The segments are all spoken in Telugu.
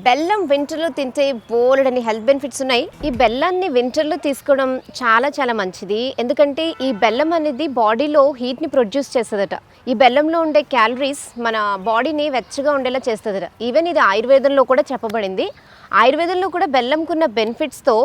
బెల్లం వింటర్లో తింటే బోలెడని హెల్త్ బెనిఫిట్స్ ఉన్నాయి. ఈ బెల్లాన్ని వింటర్లో తీసుకోవడం చాలా మంచిది. ఎందుకంటే ఈ బెల్లం అనేది బాడీలో హీట్ని ప్రొడ్యూస్ చేస్తుందట. ఈ బెల్లంలో ఉండే క్యాలరీస్ మన బాడీని వెచ్చగా ఉండేలా చేస్తుందట. ఈవెన్ ఇది ఆయుర్వేదంలో కూడా చెప్పబడింది. ఆయుర్వేదంలో కూడా బెల్లంకున్న బెనిఫిట్స్తో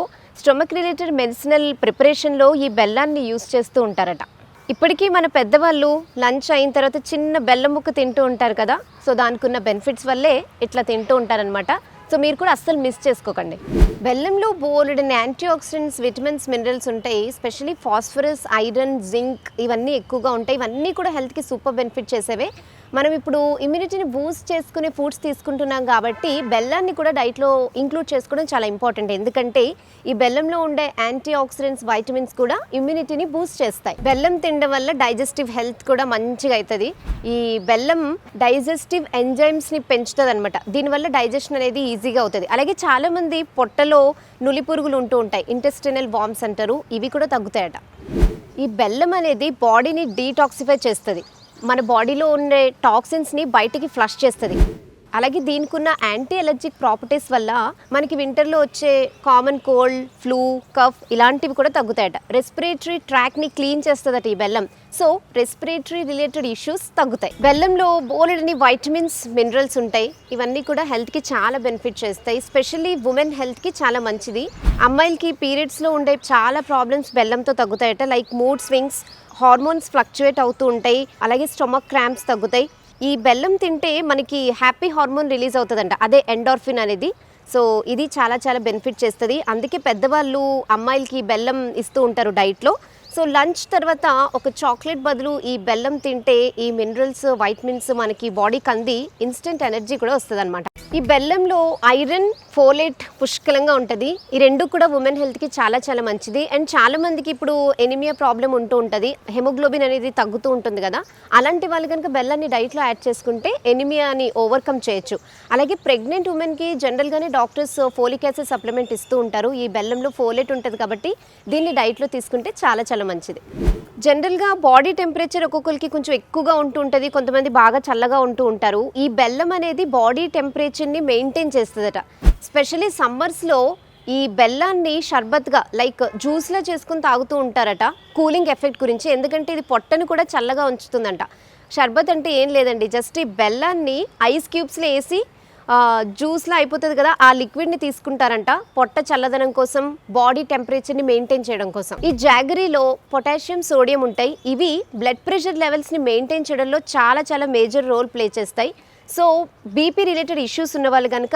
స్టొమక్ రిలేటెడ్ మెడిసినల్ ప్రిపరేషన్లో ఈ బెల్లాన్ని యూస్ చేస్తూ ఉంటారట. ఇప్పటికీ మన పెద్దవాళ్ళు లంచ్ అయిన తర్వాత చిన్న బెల్లం ముక్క తింటూ ఉంటారు కదా. సో దానికి ఉన్న బెనిఫిట్స్ వల్లే ఇట్లా తింటూ ఉంటారనమాట. సో మీరు కూడా అస్సలు మిస్ చేసుకోకండి. బెల్లంలో బోలెడని యాంటీ ఆక్సిడెంట్స్, విటమిన్స్, మినరల్స్ ఉంటాయి. స్పెషల్లీ ఫాస్ఫరస్, ఐరన్, జింక్ ఇవన్నీ ఎక్కువగా ఉంటాయి. ఇవన్నీ కూడా హెల్త్కి సూపర్ బెనిఫిట్ చేసేవే. మనం ఇప్పుడు ఇమ్యూనిటీని బూస్ట్ చేసుకునే ఫుడ్స్ తీసుకుంటున్నాం కాబట్టి బెల్లాన్ని కూడా డైట్లో ఇంక్లూడ్ చేసుకోవడం చాలా ఇంపార్టెంట్. ఎందుకంటే ఈ బెల్లంలో ఉండే యాంటీ ఆక్సిడెంట్స్, వైటమిన్స్ కూడా ఇమ్యూనిటీని బూస్ట్ చేస్తాయి. బెల్లం తినడం వల్ల డైజెస్టివ్ హెల్త్ కూడా మంచిగా అవుతుంది. ఈ బెల్లం డైజెస్టివ్ ఎంజైమ్స్ని పెంచుతుంది అనమాట. దీనివల్ల డైజెషన్ అనేది ఈజీగా అవుతుంది. అలాగే చాలామంది పొట్టలో నులి పురుగులు ఉంటూ ఉంటాయి, ఇంటెస్టినల్ వార్మ్స్ అంటారు, ఇవి కూడా తగ్గుతాయట. ఈ బెల్లం అనేది బాడీని డీటాక్సిఫై చేస్తుంది. మన బాడీలో ఉండే టాక్సిన్స్ని బయటికి ఫ్లష్ చేస్తుంది. అలాగే దీనికి ఉన్న యాంటీ ఎలర్జిక్ ప్రాపర్టీస్ వల్ల మనకి వింటర్లో వచ్చే కామన్ కోల్డ్, ఫ్లూ, కఫ్ ఇలాంటివి కూడా తగ్గుతాయట. రెస్పిరేటరీ ట్రాక్ని క్లీన్ చేస్తుందట ఈ బెల్లం. సో రెస్పిరేటరీ రిలేటెడ్ ఇష్యూస్ తగ్గుతాయి. బెల్లంలో బోలెడని వైటమిన్స్, మినరల్స్ ఉంటాయి. ఇవన్నీ కూడా హెల్త్కి చాలా బెనిఫిట్ చేస్తాయి. స్పెషల్లీ ఉమెన్ హెల్త్కి చాలా మంచిది. అమ్మాయిలకి పీరియడ్స్లో ఉండే చాలా ప్రాబ్లమ్స్ బెల్లంతో తగ్గుతాయట. Like mood swings, hormones fluctuate అవుతూ ఉంటాయి. అలాగే స్టొమక్ క్రాంప్స్ తగ్గుతాయి. ఈ బెల్లం తింటే మనకి హ్యాపీ హార్మోన్ రిలీజ్ అవుతుందంట, అదే ఎండార్ఫిన్ అనేది. సో ఇది చాలా బెనిఫిట్ చేస్తుంది. అందుకే పెద్దవాళ్ళు అమ్మాయిలకి బెల్లం ఇస్తూ ఉంటారు డైట్లో. సో లంచ్ తర్వాత ఒక చాక్లెట్ బదులు ఈ బెల్లం తింటే ఈ మినరల్స్, వైటమిన్స్ మనకి బాడీకి అంది ఇన్స్టెంట్ ఎనర్జీ కూడా వస్తుంది అనమాట. ఈ బెల్లంలో ఐరన్, ఫోలేట్ పుష్కలంగా ఉంటుంది. ఈ రెండు కూడా ఉమెన్ హెల్త్కి చాలా మంచిది. అండ్ చాలా మందికి ఇప్పుడు ఎనిమియా ప్రాబ్లం ఉంటూ ఉంటుంది, హెమోగ్లోబిన్ అనేది తగ్గుతూ ఉంటుంది కదా. అలాంటి వాళ్ళు కనుక బెల్లాన్ని డైట్లో యాడ్ చేసుకుంటే ఎనిమియాని ఓవర్కమ్ చేయొచ్చు. అలాగే ప్రెగ్నెంట్ ఉమెన్కి జనరల్గానే డాక్టర్స్ ఫోలిక్ యాసిడ్ సప్లిమెంట్ ఇస్తూ ఉంటారు. ఈ బెల్లంలో ఫోలేట్ ఉంటుంది కాబట్టి దీన్ని డైట్లో తీసుకుంటే చాలా మంచిది. జనరల్గా బాడీ టెంపరేచర్ ఒక్కొక్కరికి కొంచెం ఎక్కువగా ఉంటూ ఉంటుంది, కొంతమంది బాగా చల్లగా ఉంటూ ఉంటారు. ఈ బెల్లం అనేది బాడీ టెంపరేచర్ని మెయింటైన్ చేస్తుందట. స్పెషల్లీ సమ్మర్స్లో ఈ బెల్లాన్ని షర్బత్గా లైక్ జ్యూస్లో చేసుకుని తాగుతూ ఉంటారట కూలింగ్ ఎఫెక్ట్ గురించి. ఎందుకంటే ఇది పొట్టను కూడా చల్లగా ఉంచుతుందంట. షర్బత్ అంటే ఏం లేదండి, జస్ట్ ఈ బెల్లాన్ని ఐస్ క్యూబ్స్లో వేసి జ్యూస్లో అయిపోతుంది కదా, ఆ లిక్విడ్ని తీసుకుంటారంట పొట్ట చల్లదనం కోసం, బాడీ టెంపరేచర్ని మెయింటైన్ చేయడం కోసం. ఈ జాగరీలో పొటాషియం, సోడియం ఉంటాయి. ఇవి బ్లడ్ ప్రెషర్ లెవెల్స్ని మెయింటైన్ చేయడంలో చాలా మేజర్ రోల్ ప్లే చేస్తాయి. సో బీపీ రిలేటెడ్ ఇష్యూస్ ఉన్న వాళ్ళు కనుక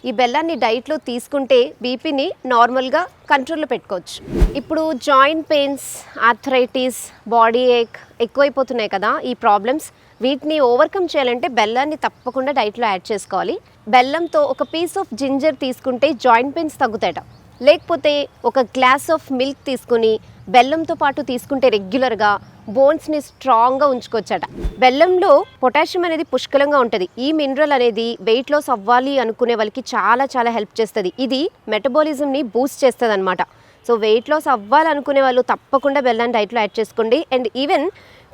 ఈ బెల్లాన్ని డైట్లో తీసుకుంటే బీపీని నార్మల్గా కంట్రోల్లో పెట్టుకోవచ్చు. ఇప్పుడు జాయింట్ పెయిన్స్, ఆర్థరైటిస్, బాడీ ఏక్ ఎక్కువైపోతున్నాయి కదా ఈ ప్రాబ్లమ్స్. వీటిని ఓవర్కమ్ చేయాలంటే బెల్లాన్ని తప్పకుండా డైట్లో యాడ్ చేసుకోవాలి. బెల్లంతో ఒక పీస్ ఆఫ్ జింజర్ తీసుకుంటే జాయింట్ పెయిన్స్ తగ్గుతాయట. లేకపోతే ఒక గ్లాస్ ఆఫ్ మిల్క్ తీసుకుని బెల్లంతో పాటు తీసుకుంటే రెగ్యులర్గా బోన్స్ని స్ట్రాంగ్గా ఉంచుకోవచ్చట. బెల్లంలో పొటాషియం అనేది పుష్కలంగా ఉంటుంది. ఈ మినరల్ అనేది వెయిట్ లాస్ అవ్వాలి అనుకునే వాళ్ళకి చాలా హెల్ప్ చేస్తుంది. ఇది మెటబాలిజంని బూస్ట్ చేస్తుంది అనమాట. సో వెయిట్ లాస్ అవ్వాలనుకునే వాళ్ళు తప్పకుండా బెల్లాన్ని డైట్లో యాడ్ చేసుకోండి. అండ్ ఈవెన్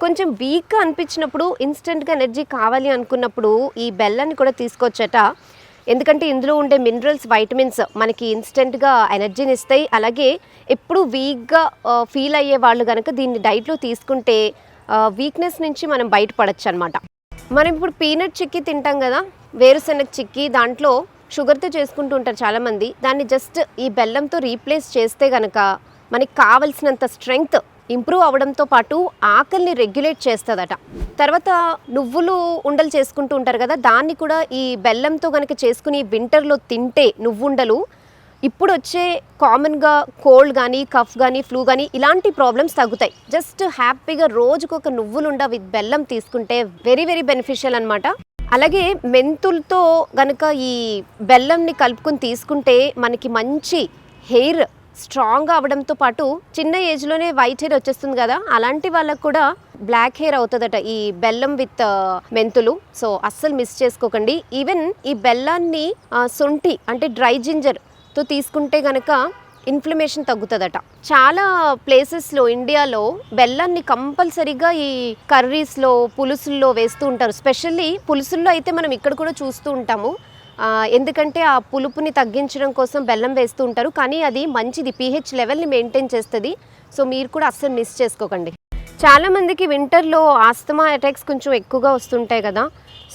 కొంచెం వీక్గా అనిపించినప్పుడు, ఇన్స్టెంట్గా ఎనర్జీ కావాలి అనుకున్నప్పుడు ఈ బెల్లాన్ని కూడా తీసుకోవచ్చట. ఎందుకంటే ఇందులో ఉండే మినరల్స్, వైటమిన్స్ మనకి ఇన్స్టెంట్గా ఎనర్జీని ఇస్తాయి. అలాగే ఎప్పుడు వీక్గా ఫీల్ అయ్యే వాళ్ళు కనుక దీన్ని డైట్లో తీసుకుంటే వీక్నెస్ నుంచి మనం బయటపడచ్చు అనమాట. మనం ఇప్పుడు పీనట్ చిక్కీ తింటాం కదా, వేరుశెనగ చిక్కీ, దాంట్లో షుగర్తో చేసుకుంటూ ఉంటారు చాలామంది. దాన్ని జస్ట్ ఈ బెల్లంతో రీప్లేస్ చేస్తే కనుక మనకి కావలసినంత స్ట్రెంగ్త్ ఇంప్రూవ్ అవ్వడంతో పాటు ఆకలిని రెగ్యులేట్ చేస్తుందట. తర్వాత నువ్వులు ఉండలు చేసుకుంటూ ఉంటారు కదా, దాన్ని కూడా ఈ బెల్లంతో కనుక చేసుకుని వింటర్లో తింటే నువ్వుండలు ఇప్పుడు వచ్చే కామన్గా కోల్డ్ కానీ, కఫ్ కానీ, ఫ్లూ కానీ ఇలాంటి ప్రాబ్లమ్స్ తగ్గుతాయి. జస్ట్ హ్యాపీగా రోజుకు ఒక నువ్వులుండ విత్ బెల్లం తీసుకుంటే వెరీ బెనిఫిషియల్ అనమాట. అలాగే మెంతులతో కనుక ఈ బెల్లంని కలుపుకొని తీసుకుంటే మనకి మంచి హెయిర్ స్ట్రాంగ్గా అవ్వడంతో పాటు చిన్న ఏజ్లోనే వైట్ హెయిర్ వచ్చేస్తుంది కదా, అలాంటి వాళ్ళకు కూడా బ్లాక్ హెయిర్ అవుతుందట ఈ బెల్లం విత్ మెంతులు. సో అస్సలు మిస్ చేసుకోకండి. ఈవెన్ ఈ బెల్లాన్ని సొంటి అంటే డ్రై జింజర్తో తీసుకుంటే కనుక ఇన్ఫ్లమేషన్ తగ్గుతుందట. చాలా ప్లేసెస్లో ఇండియాలో బెల్లాన్ని కంపల్సరీగా ఈ కర్రీస్లో, పులుసుల్లో వేస్తూ ఉంటారు. స్పెషల్లీ పులుసుల్లో అయితే మనం ఇక్కడ కూడా చూస్తూ ఉంటాము. ఎందుకంటే ఆ పులుపుని తగ్గించడం కోసం బెల్లం వేస్తూ ఉంటారు. కానీ అది మంచిది, పీహెచ్ లెవెల్ని మెయింటైన్ చేస్తుంది. సో మీరు కూడా అస్సలు మిస్ చేసుకోకండి. చాలామందికి వింటర్లో ఆస్తమా అటాక్స్ కొంచెం ఎక్కువగా వస్తుంటాయి కదా.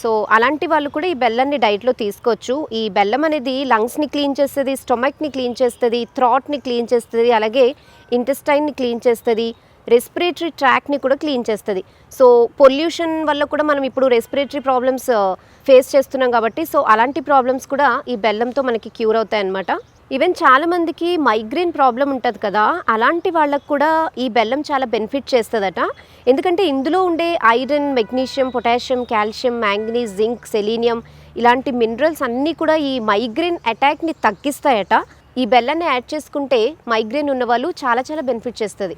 సో అలాంటి వాళ్ళు కూడా ఈ బెల్లాన్ని డైట్లో తీసుకోవచ్చు. ఈ బెల్లం అనేది లంగ్స్ని క్లీన్ చేస్తుంది, స్టొమక్ని క్లీన్ చేస్తుంది, థ్రాట్ని క్లీన్ చేస్తుంది, అలాగే ఇంటెస్టైన్ని క్లీన్ చేస్తుంది, రెస్పిరేటరీ ట్రాక్ని కూడా క్లీన్ చేస్తుంది. సో పొల్యూషన్ వల్ల కూడా మనం ఇప్పుడు రెస్పిరేటరీ ప్రాబ్లమ్స్ ఫేస్ చేస్తున్నాం కాబట్టి సో అలాంటి ప్రాబ్లమ్స్ కూడా ఈ బెల్లంతో మనకి క్యూర్ అవుతాయి అన్నమాట. ఈవెన్ చాలామందికి మైగ్రేన్ ప్రాబ్లం ఉంటుంది కదా, అలాంటి వాళ్ళకు కూడా ఈ బెల్లం చాలా బెనిఫిట్ చేస్తుందట. ఎందుకంటే ఇందులో ఉండే iron, magnesium, potassium, calcium, manganese, zinc, selenium ఇలాంటి మినరల్స్ అన్నీ కూడా ఈ మైగ్రేన్ అటాక్ని తగ్గిస్తాయట. ఈ బెల్లాన్ని యాడ్ చేసుకుంటే మైగ్రేన్ ఉన్నవాళ్ళు చాలా చాలా బెనిఫిట్ చేస్తుంది.